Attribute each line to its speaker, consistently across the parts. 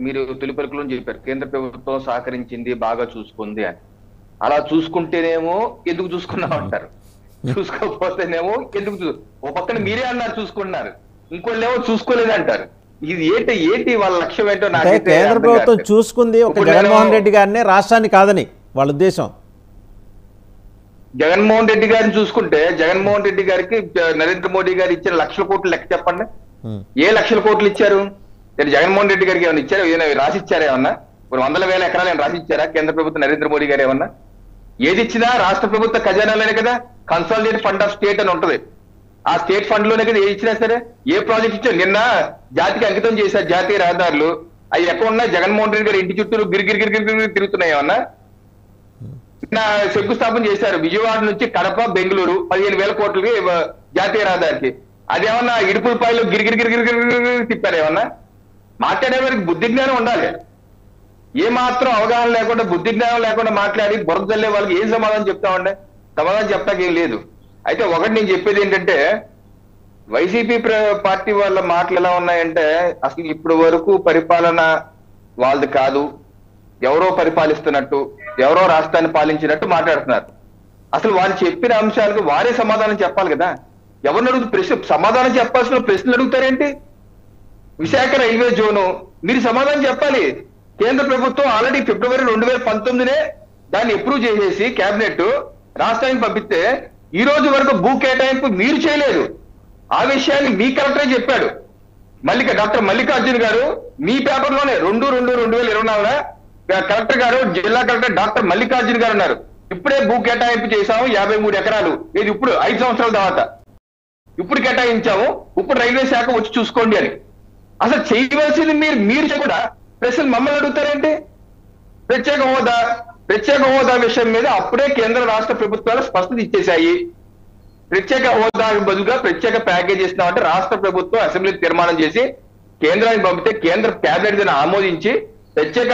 Speaker 1: మీరు తొలి పలుకులో చెప్పారు కేంద్ర ప్రభుత్వం సహకరించింది బాగా చూసుకుంది అని. అలా చూసుకుంటేనేమో ఎందుకు చూసుకున్నాం అంటారు, చూసుకోకపోతేనేమో ఎందుకు ఓ పక్కన మీరే అన్నారు చూసుకున్నారు, ఇంకోళ్ళేమో చూసుకోలేదు అంటారు. ఇది ఏంటి ఏంటి వాళ్ళ లక్ష్యం ఏంటో
Speaker 2: అంటే
Speaker 1: నాకైతే
Speaker 2: కేంద్ర
Speaker 1: అర్థం
Speaker 2: ప్రభుత్వం
Speaker 1: కావట్లేదు.
Speaker 2: చూసుకుంది ఒక
Speaker 1: ఇప్పుడు
Speaker 2: జగన్మోహన్ రెడ్డి గారిని, రాష్ట్రాన్ని కాదని వాళ్ళ ఉద్దేశం.
Speaker 1: జగన్మోహన్ రెడ్డి గారిని చూసుకుంటే జగన్మోహన్ రెడ్డి గారికి నరేంద్ర మోడీ గారు ఇచ్చిన లక్షల కోట్లు లెక్క చెప్పండి. ఏ లక్షల కోట్లు ఇచ్చారు? జగన్మోహన్ రెడ్డి గారికి ఏమైనా ఇచ్చారు? ఏమైనా రాసిచ్చారా? ఏమన్నా కొన్ని వందల వేల ఎకరాలు ఏమైనా రాసిచ్చారా కేంద్ర ప్రభుత్వం నరేంద్ర మోడీ గారు? ఏమన్నా ఏది ఇచ్చినా రాష్ట్ర ప్రభుత్వ ఖజానాలోనే కదా. కన్సాలిడేట్ ఫండ్ ఆఫ్ స్టేట్ అని ఉంటది, ఆ స్టేట్ ఫండ్ లోనే కదా ఏది ఇచ్చినా సరే. ఏ ప్రాజెక్ట్ ఇచ్చారు? నిన్న జాతికి అంకితం చేశారు జాతీయ రహదారులు, అవి ఎక్కడ ఉన్నాయి? జగన్మోహన్ రెడ్డి గారు ఇంటి చుట్టూరు గిరిగిరి తిరుగుతున్నాయి. ఏమన్నా నిన్న శంకుస్థాపన చేశారు విజయవాడ నుంచి కడప బెంగళూరు 15,000 కోట్లకి జాతీయ రహదారికి. అదేమన్నా ఇడుపులపాయలు గిరిగిరి తిప్పారు? ఏమన్నా మాట్లాడే వారికి బుద్ధి జ్ఞానం ఉండాలి. ఏ మాత్రం అవగాహన లేకుండా బుద్ధి జ్ఞానం లేకుండా మాట్లాడి బురద జల్లే వాళ్ళకి ఏం సమాధానం చెప్తామండి? సమాధానం చెప్తాకేం లేదు. అయితే ఒకటి నేను చెప్పేది ఏంటంటే, వైసీపీ పార్టీ వాళ్ళ మాటలు ఎలా ఉన్నాయంటే, అసలు ఇప్పటి వరకు పరిపాలన వాళ్ళది కాదు, ఎవరో పరిపాలిస్తున్నట్టు, ఎవరో రాష్ట్రాన్ని పాలించినట్టు మాట్లాడుతున్నారు. అసలు వారు చెప్పిన అంశాలకు వారే సమాధానం చెప్పాలి కదా. ఎవరిని అడుగుతూ ప్రశ్న సమాధానం చెప్పాల్సిన ప్రశ్నలు అడుగుతారేంటి? విశాఖ రైల్వే జోను మీరు సమాధానం చెప్పాలి. కేంద్ర ప్రభుత్వం ఆల్రెడీ ఫిబ్రవరి 2019 దాన్ని అప్రూవ్ చేసేసి కేబినెట్ రాష్ట్రానికి పంపిస్తే ఈ రోజు వరకు భూ కేటాయింపు మీరు చేయలేదు. ఆ విషయాన్ని మీ కలెక్టరే చెప్పాడు. డాక్టర్ మల్లికార్జున్ గారు మీ పేపర్లోనే 2/2/2024 కలెక్టర్ గారు, జిల్లా కలెక్టర్ డాక్టర్ మల్లికార్జున్ గారు ఉన్నారు, ఇప్పుడే భూ కేటాయింపు చేశాము 53 ఎకరాలు. ఇది ఇప్పుడు 5 సంవత్సరాల తర్వాత ఇప్పుడు కేటాయించాము, ఇప్పుడు రైల్వే శాఖ వచ్చి చూసుకోండి అని. అసలు చేయవలసింది మీరు కూడా ప్రశ్నలు మమ్మల్ని అడుగుతారేంటి? ప్రత్యేక హోదా విషయం మీద అప్పుడే కేంద్ర రాష్ట్ర ప్రభుత్వాలు స్పష్టత ఇచ్చేశాయి. ప్రత్యేక హోదాకు బదులుగా ప్రత్యేక ప్యాకేజ్ ఇస్తామంటే రాష్ట్ర ప్రభుత్వం అసెంబ్లీ తీర్మానం చేసి కేంద్రానికి పంపితే కేంద్ర కేబినెట్ దాన్ని ఆమోదించి ప్రత్యేక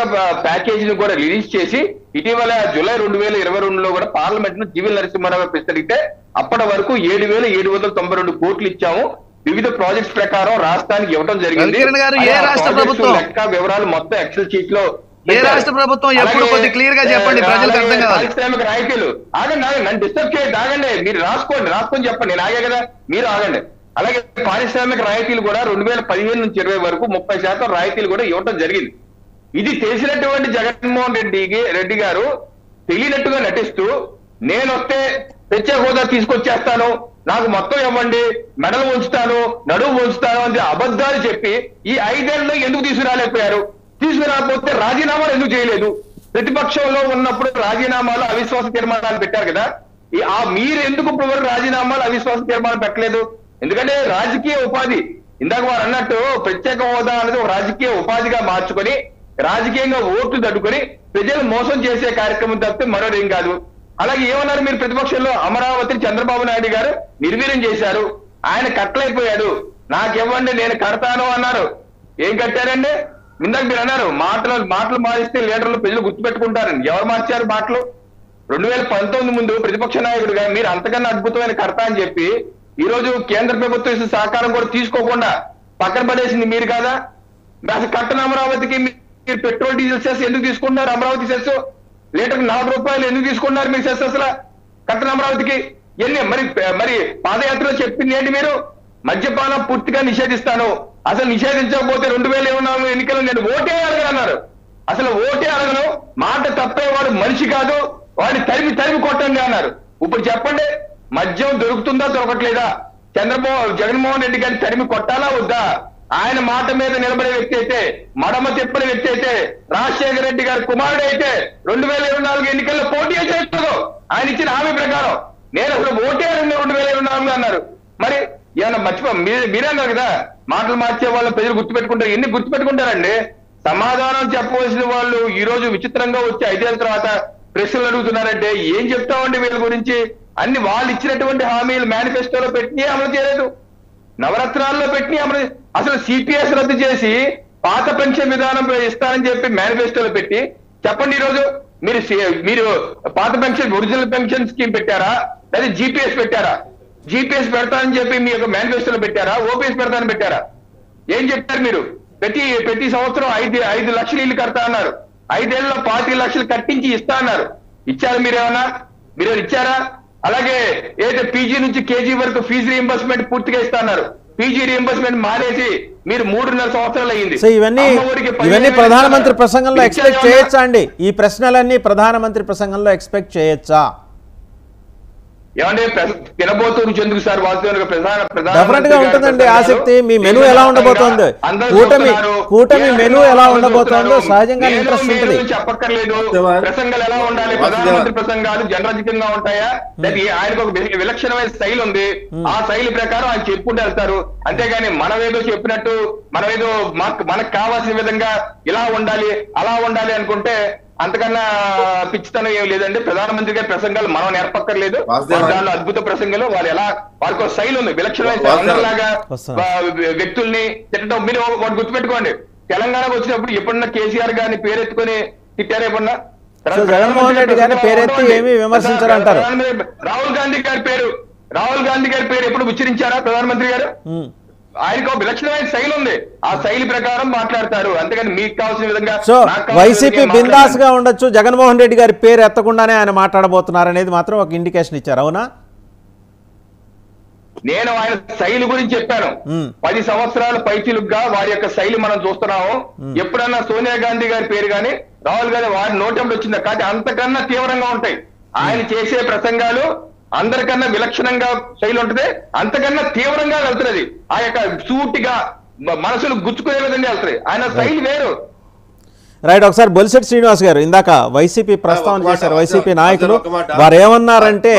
Speaker 1: ప్యాకేజీని కూడా రిలీజ్ చేసి ఇటీవల జూలై 2022లో కూడా పార్లమెంట్ ను జీవీ నరసింహారావు ప్రశ్నిస్తే అప్పటి వరకు 7,792 కోట్లు ఇచ్చాము. వివిధ ప్రాజెక్ట్స్ ప్రకారం రాష్ట్రానికి ఇవ్వడం జరిగింది. లెక్క వివరాలు మొత్తం ఎక్సెల్ షీట్ లో
Speaker 3: ఏ రాష్ట్ర ప్రభుత్వం ఎప్పుడు కొద్ది క్లియర్ గా చెప్పండి, ప్రజలకు అర్థం కావాలి.
Speaker 1: పారిశ్రామిక రాయితీలు ఆగండి, నన్ను డిస్టర్బ్ చేయదు, ఆగండి. మీరు రాసుకొని చెప్పండి, నేను ఆగే కదా, మీరు ఆగండి. అలాగే పారిశ్రామిక రాయితీలు కూడా 2015 నుంచి 20 వరకు 30% రాయితీలు కూడా ఇవ్వడం జరిగింది. ఇది తెలిసినటువంటి జగన్మోహన్ రెడ్డి గారు తెలియనట్టుగా నటిస్తూ నేను వస్తే ప్రత్యేక హోదా తీసుకొచ్చేస్తాను, నాకు మొత్తం ఇవ్వండి, మెడలు ఉంచుతాను, నడువు ఉంచుతాను అని అబద్ధాలు చెప్పి ఈ 5 ఏళ్లలో ఎందుకు తీసుకురాలేకపోయారు? తీసుకురాకపోతే రాజీనామాలు ఎందుకు చేయలేదు? ప్రతిపక్షంలో ఉన్నప్పుడు రాజీనామాలు అవిశ్వాస తీర్మానాలు పెట్టారు కదా, మీరు ఎందుకు ఇప్పుడు రాజీనామాలు అవిశ్వాస తీర్మానం పెట్టలేదు? ఎందుకంటే రాజకీయ ఉపాధి, ఇందాక వారు అన్నట్టు ప్రత్యేక హోదా అనేది ఒక రాజకీయ ఉపాధిగా మార్చుకొని రాజకీయంగా ఓట్లు తట్టుకొని ప్రజలు మోసం చేసే కార్యక్రమం తప్పితే మరోదేం కాదు. అలాగే ఏమన్నారు మీరు ప్రతిపక్షంలో? అమరావతిని చంద్రబాబు నాయుడు గారు నిర్వీర్యం చేశారు, ఆయన కట్టలైపోయాడు, నాకివ్వండి నేను కడతాను అన్నారు. ఏం కట్టారండి? ఇందాక మీరు అన్నారు మాటలు మారిస్తే లీడర్లు ప్రజలు గుర్తుపెట్టుకుంటారని. ఎవరు మార్చారు మాటలు? 2019 ముందు ప్రతిపక్ష నాయకుడిగా మీరు అంతకన్నా అద్భుతమైన కర్త అని చెప్పి ఈ రోజు కేంద్ర ప్రభుత్వం ఇచ్చిన సహకారం కూడా తీసుకోకుండా పక్కన పడేసింది మీరు కాదా? అసలు కట్టన అమరావతికి మీరు పెట్రోల్ డీజిల్ సెస్ ఎందుకు తీసుకుంటున్నారు? అమరావతి సెస్ లీటర్ 4 రూపాయలు ఎందుకు తీసుకున్నారు మీరు సెస్? అసలు కట్టన అమరావతికి ఎన్ని మరి పాదయాత్రలో చెప్పింది ఏంటి? మీరు మద్యపానం పూర్తిగా నిషేధిస్తాను, అసలు నిషేధించకపోతే 2024 ఎన్నికలు నేను ఓటే అడగనన్నారు. అసలు ఓటే అడగను, మాట తప్పేవాడు మనిషి కాదు, వాడిని తరిమి కొట్టండి అన్నారు. ఇప్పుడు చెప్పండి, మద్యం దొరుకుతుందా దొరకట్లేదా? జగన్మోహన్ రెడ్డి గారిని తరిమి కొట్టాలా వద్దా? ఆయన మాట మీద నిలబడే వ్యక్తి అయితే, మడమ తిప్పని వ్యక్తి అయితే, రాజశేఖర రెడ్డి గారి కుమారుడు అయితే 2024 ఎన్నికల్లో పోటీ చేయకూడదు. ఆయన ఇచ్చిన హామీ ప్రకారం నేను అసలు ఓటే అడిగిన 2024 అన్నారు. మరి ఏమన్నా మీరే అన్నారు కదా, మాటలు మార్చే వాళ్ళు ప్రజలు గుర్తుపెట్టుకుంటారు. ఎన్ని గుర్తుపెట్టుకుంటారండి? సమాధానం చెప్పవలసిన వాళ్ళు ఈ రోజు విచిత్రంగా వచ్చి 5 ఏళ్ల తర్వాత ప్రశ్నలు అడుగుతున్నారంటే ఏం చెప్తామండి వీళ్ళ గురించి? అన్ని వాళ్ళు ఇచ్చినటువంటి హామీలు మేనిఫెస్టోలో పెట్టి అమలు చేయలేదు, నవరత్నాల్లో పెట్టి అమలు. అసలు సిపిఎస్ రద్దు చేసి పాత పెన్షన్ విధానం ఇస్తానని చెప్పి మేనిఫెస్టోలో పెట్టి చెప్పండి. ఈ రోజు మీరు పాత పెన్షన్ ఒరిజినల్ పెన్షన్ స్కీమ్ పెట్టారా, లేదా జీపీఎస్ పెట్టారా? జీపీఎస్ పెడతానని చెప్పి మీ యొక్క మేనిఫెస్టోలో పెట్టారా? ఓపీఎస్ పెడతానని పెట్టారా? ఏం చెప్తారు మీరు? ప్రతి సంవత్సరం 5 లక్షలు ఇల్లు కడతా అన్నారు. 5 ఏళ్లలో 25 లక్షలు కట్టించి ఇస్తా అన్నారు. ఇచ్చారు మీరు ఇచ్చారా? అలాగే ఏదైతే పీజీ నుంచి కేజీ వరకు ఫీజు రీఎంబర్స్మెంట్ పూర్తిగా ఇస్తా అన్నారు. పీజీ రీఎంబర్స్మెంట్ మానేసి మీరు 3.5 సంవత్సరాలు అయ్యింది.
Speaker 2: సో ఇవన్నీ ప్రధానమంత్రి ప్రసంగంలో ఎక్స్పెక్ట్ చేయొచ్చా అండి? ఈ ప్రశ్నలన్నీ ప్రధానమంత్రి ప్రసంగంలో ఎక్స్పెక్ట్ చేయొచ్చా?
Speaker 1: ఏమంటే తినబోతూ రుచి ఎందుకు సార్?
Speaker 2: డెఫినెట్ గా ఉంటుందండి ఆసక్తి. మీ మెనూ ఎలా ఉండబోతోంది, కూటమి మెనూ ఎలా ఉండబోతోందో సహజంగా ఇంట్రెస్ట్ ఉంటుంది.
Speaker 1: చెప్పక్కర్లేదు. ప్రసంగాలు ఎలా ఉండాలి? ప్రధానమంత్రి ప్రసంగాలు జనరంజకంగా ఉంటాయా? ఆయనకు ఒక విలక్షణమైన శైలి ఉంది. ఆ శైలి ప్రకారం ఆయన చెప్పుకుంటూ వెళ్తారు. అంతేగాని మనమేదో చెప్పినట్టు మనమేదో మనకు కావాల్సిన విధంగా ఇలా ఉండాలి అలా ఉండాలి అనుకుంటే అంతకన్నా పిచ్చితనం ఏం లేదండి. ప్రధానమంత్రి గారి ప్రసంగాలు మనం నేర్పక్కర్లేదు. దానిలో అద్భుత ప్రసంగాలు వారికి ఒక శైలి ఉంది, విలక్షణమైన అందరిలాగా వ్యక్తుల్ని తిట్టడం. మీరు ఒకటి గుర్తుపెట్టుకోండి, తెలంగాణకు వచ్చినప్పుడు ఎప్పుడన్నా కేసీఆర్ గారిని పేరెత్తుకొని తిట్టారు ఎప్పుడన్నా?
Speaker 2: జగన్మోహన్ రెడ్డి గారిని పేరెత్తి ఏమీ విమర్శించారంటారు.
Speaker 1: రాహుల్ గాంధీ గారి పేరు ఎప్పుడు ఉచ్చరించారా ప్రధానమంత్రి గారు? ఆయనకు విలక్షణమైన శైలి ఉంది. ఆ శైలి ప్రకారం మాట్లాడతారు. అంతేగాని మీకు కావాల్సిన విధంగా.
Speaker 2: సో వైసీపీ బిందాస్ గా ఉండొచ్చు, జగన్మోహన్ రెడ్డి గారి పేరు ఎత్తకుండానే ఆయన మాట్లాడబోతున్నారు అనేది మాత్రం ఒక ఇండికేషన్ ఇచ్చారు. అవునా?
Speaker 1: నేను ఆయన శైలి గురించి చెప్పాను. 10 సంవత్సరాల పైచిలుగ్గా వారి యొక్క శైలి మనం చూస్తున్నాము. ఎప్పుడన్నా సోనియా గాంధీ గారి పేరు గాని రాహుల్ గాంధీ వారి నోటంలో వచ్చిందా? కానీ అంతకన్నా తీవ్రంగా ఉంటాయి ఆయన చేసే ప్రసంగాలు. అందరికన్నా విలక్షణంగా శైలి ఉంటుంది, అంతకన్నా తీవ్రంగా వెళ్తున్నది. ఆ యొక్క సూటిగా మనసును గుచ్చుకునే విధంగా వెళ్తుంది. ఆయన శైలి వేరు.
Speaker 2: రైట్. ఒకసారి బొలిశెట్టి శ్రీనివాస్ గారు ఇందాక వైసీపీ ప్రస్తావన చేశారు, వైసీపీ నాయకులు వారు ఏమన్నారంటే